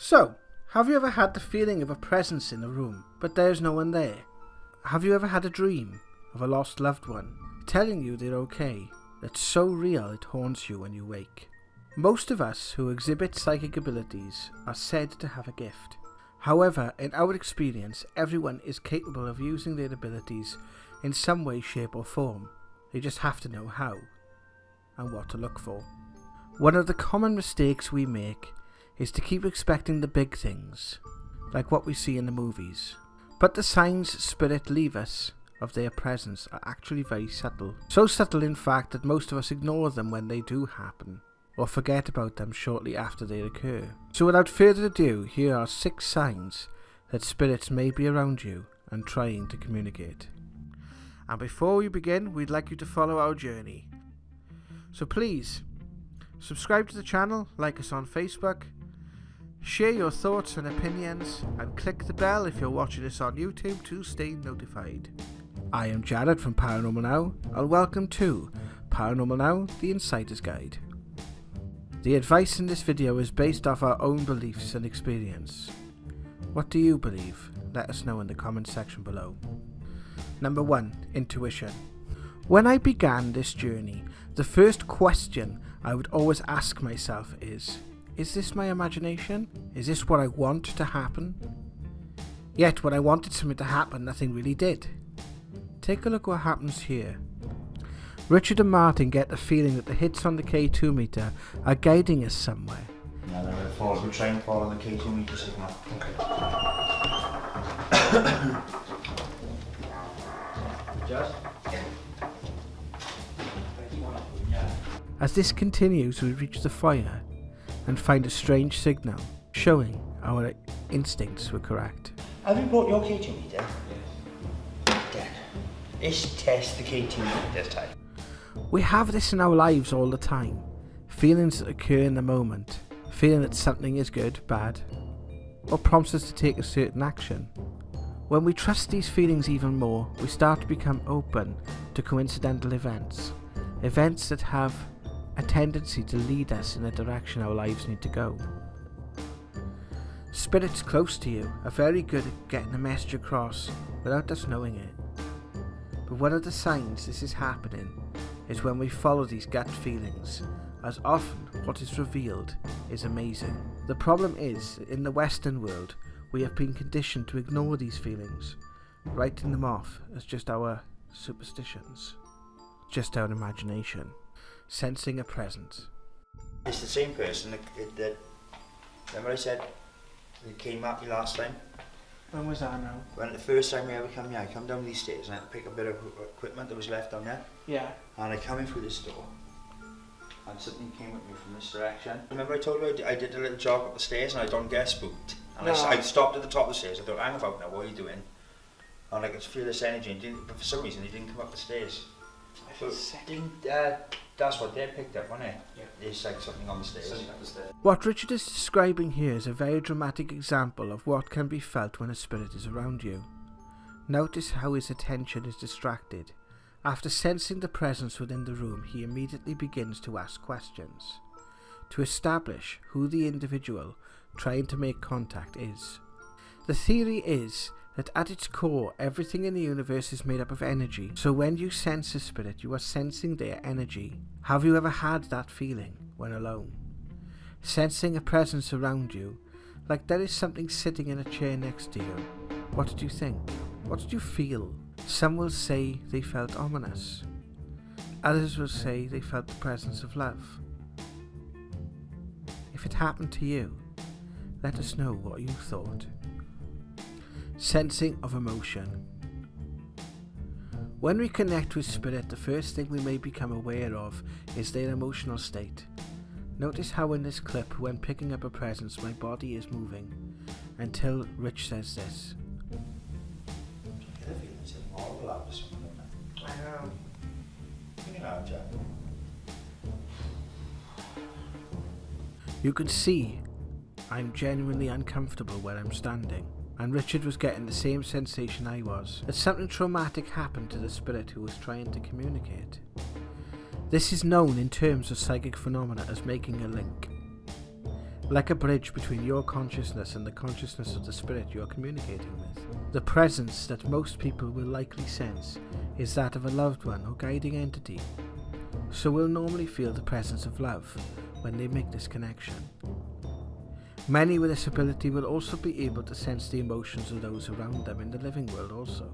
So, have you ever had the feeling of a presence in a room, but there's no one there? Have you ever had a dream of a lost loved one, telling you they're okay, that's so real it haunts you when you wake? Most of us who exhibit psychic abilities are said to have a gift. However, in our experience, everyone is capable of using their abilities in some way, shape or form. They just have to know how and what to look for. One of the common mistakes we make is to keep expecting the big things, like what we see in the movies. But the signs spirit leave us of their presence are actually very subtle. So subtle in fact that most of us ignore them when they do happen, or forget about them shortly after they occur. So without further ado, here are 6 signs that spirits may be around you and trying to communicate. And before we begin, we'd like you to follow our journey. So please, subscribe to the channel, like us on Facebook, share your thoughts and opinions, and click the bell if you're watching this on YouTube to stay notified. I am Jared from Paranormal Now, and welcome to Paranormal Now, the Insider's Guide. The advice in this video is based off our own beliefs and experience. What do you believe? Let us know in the comment section below. Number 1. Intuition. When I began this journey, the first question I would always ask myself is this my imagination? Is this what I want to happen? Yet when I wanted something to happen, nothing really did. Take a look what happens here. Richard and Martin get the feeling that the hits on the K2 meter are guiding us somewhere. Yeah, then we'll try and follow the K2 meter signal. Okay. Just? As this continues, we reach the fire and find a strange signal showing our instincts were correct. Have you brought your K2 meter? Yes. Then let's test the K2 meter this time. We have this in our lives all the time. Feelings that occur in the moment. Feeling that something is good, bad, or prompts us to take a certain action. When we trust these feelings even more, we start to become open to coincidental events. Events that have a tendency to lead us in the direction our lives need to go. Spirits close to you are very good at getting a message across without us knowing it. But one of the signs this is happening is when we follow these gut feelings, as often what is revealed is amazing. The problem is, in the Western world, we have been conditioned to ignore these feelings, writing them off as just our superstitions, just our imagination. Sensing a presence. It's the same person that remember I said that came at me last time? When was that now? When the first time we ever come here, I come down these stairs and I had to pick a bit of equipment that was left down there. Yeah. And I come in through this door and something came at me from this direction. Remember I told you I did a little jog up the stairs and I don't get spooked. And no. I stopped at the top of the stairs. I thought, hang about now, what are you doing? And I could feel this energy, and but for some reason he didn't come up the stairs. So that's what they picked up, wasn't it? Yeah. There's like something on the stairs. What Richard is describing here is a very dramatic example of what can be felt when a spirit is around you. Notice how his attention is distracted. After sensing the presence within the room, he immediately begins to ask questions to establish who the individual trying to make contact is. The theory is that at its core, everything in the universe is made up of energy. So when you sense a spirit, you are sensing their energy. Have you ever had that feeling when alone? Sensing a presence around you, like there is something sitting in a chair next to you. What did you think? What did you feel? Some will say they felt ominous. Others will say they felt the presence of love. If it happened to you, let us know what you thought. Sensing of emotion. When we connect with spirit, the first thing we may become aware of is their emotional state. Notice how in this clip, when picking up a presence, my body is moving until Rich says this. I know. You can see I'm genuinely uncomfortable where I'm standing. And Richard was getting the same sensation I was, that something traumatic happened to the spirit who was trying to communicate. This is known in terms of psychic phenomena as making a link. like a bridge between your consciousness and the consciousness of the spirit you are communicating with. The presence that most people will likely sense is that of a loved one or guiding entity, so will normally feel the presence of love when they make this connection. Many with this ability will also be able to sense the emotions of those around them in the living world also.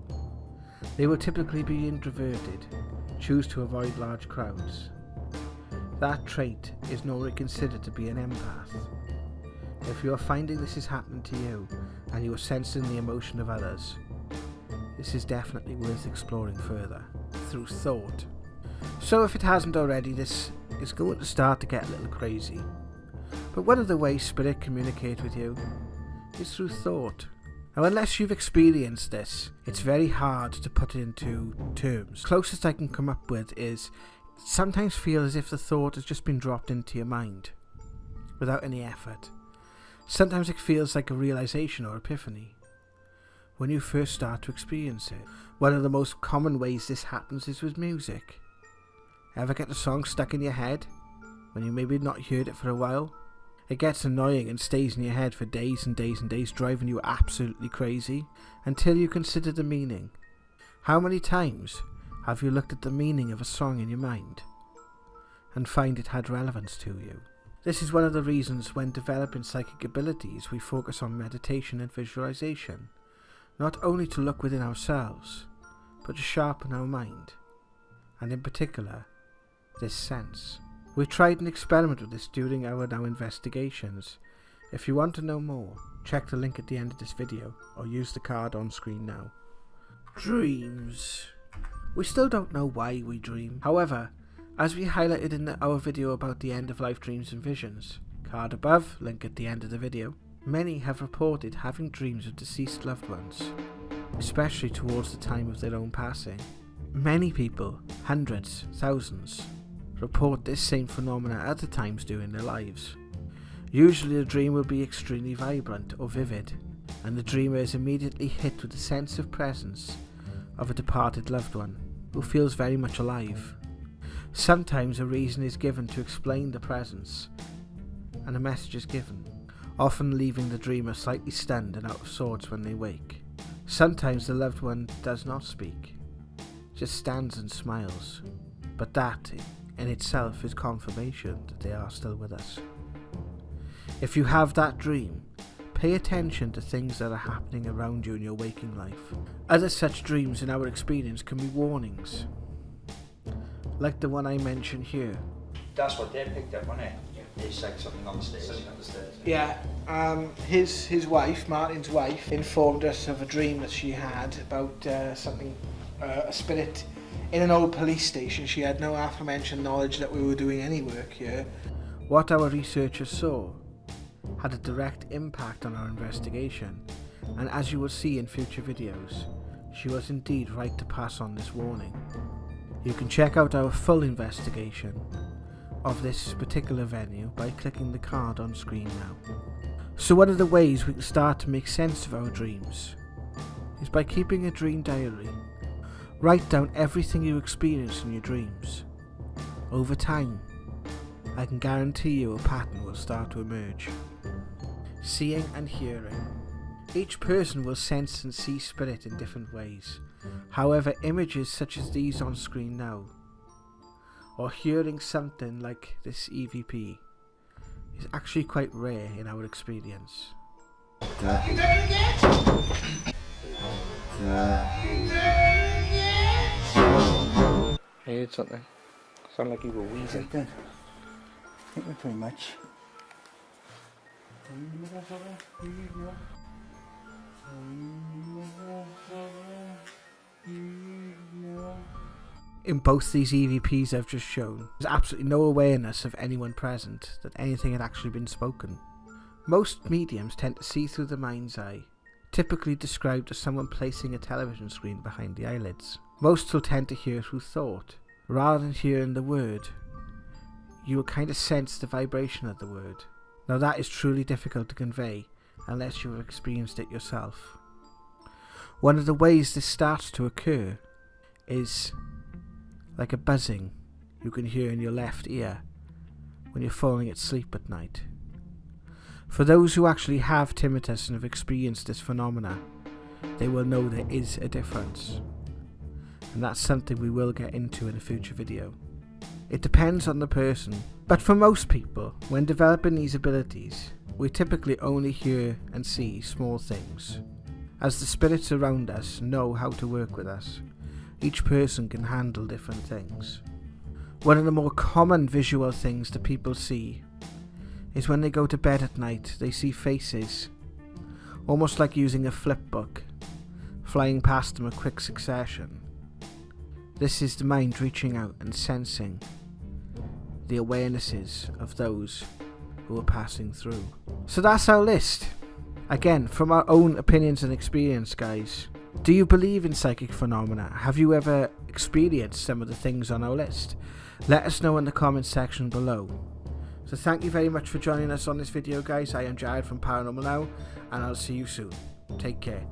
They will typically be introverted, choose to avoid large crowds. That trait is normally considered to be an empath. If you are finding this is happening to you and you are sensing the emotion of others, this is definitely worth exploring further through thought. So if it hasn't already, this is going to start to get a little crazy. But one of the ways spirit communicate with you is through thought. Now, unless you've experienced this, it's very hard to put it into terms. Closest I can come up with is sometimes feel as if the thought has just been dropped into your mind without any effort. Sometimes it feels like a realization or epiphany when you first start to experience it. One of the most common ways this happens is with music. Ever get a song stuck in your head when you maybe not heard it for a while? It gets annoying and stays in your head for days and days and days, driving you absolutely crazy until you consider the meaning. How many times have you looked at the meaning of a song in your mind and find it had relevance to you? This is one of the reasons when developing psychic abilities we focus on meditation and visualization, not only to look within ourselves, but to sharpen our mind, and in particular, this sense. We tried an experiment with this during our now investigations. If you want to know more, check the link at the end of this video or use the card on screen now. Dreams. We still don't know why we dream. However, as we highlighted in our video about the end of life dreams and visions, card above, link at the end of the video, many have reported having dreams of deceased loved ones, especially towards the time of their own passing. Many people, hundreds, thousands, report this same phenomena at other times during their lives. Usually the dream will be extremely vibrant or vivid, and the dreamer is immediately hit with the sense of presence of a departed loved one who feels very much alive. Sometimes a reason is given to explain the presence, and a message is given, often leaving the dreamer slightly stunned and out of sorts when they wake. Sometimes the loved one does not speak, just stands and smiles, but that in itself is confirmation that they are still with us. If you have that dream, pay attention to things that are happening around you in your waking life. Other such dreams in our experience can be warnings, like the one I mentioned here. That's what they picked up, wasn't it? It's like something on the stairs. Yeah, his wife, Martin's wife, informed us of a dream that she had about a spirit in an old police station. She had no aforementioned knowledge that we were doing any work here. What our researchers saw had a direct impact on our investigation, and as you will see in future videos, she was indeed right to pass on this warning. You can check out our full investigation of this particular venue by clicking the card on screen now. So one of the ways we can start to make sense of our dreams is by keeping a dream diary. Write down everything you experience in your dreams. Over time, I can guarantee you a pattern will start to emerge. Seeing and hearing. Each person will sense and see spirit in different ways. However, images such as these on screen now, or hearing something like this EVP, is actually quite rare in our experience. I heard something. Sound like you were wheezing. I think we're pretty much. In both these EVPs I've just shown, there's absolutely no awareness of anyone present that anything had actually been spoken. Most mediums tend to see through the mind's eye, typically described as someone placing a television screen behind the eyelids. Most will tend to hear through thought. Rather than hearing the word, you will kind of sense the vibration of the word. Now that is truly difficult to convey unless you have experienced it yourself. One of the ways this starts to occur is like a buzzing you can hear in your left ear when you're falling asleep at night. For those who actually have tinnitus and have experienced this phenomena, they will know there is a difference. And that's something we will get into in a future video. It depends on the person, but for most people, when developing these abilities, we typically only hear and see small things. As the spirits around us know how to work with us, each person can handle different things. One of the more common visual things that people see is when they go to bed at night, they see faces, almost like using a flip book, flying past them in quick succession. This is the mind reaching out and sensing the awarenesses of those who are passing through. So that's our list. Again, from our own opinions and experience, guys. Do you believe in psychic phenomena? Have you ever experienced some of the things on our list? Let us know in the comments section below. So thank you very much for joining us on this video, guys. I am Jared from Paranormal Now, and I'll see you soon. Take care.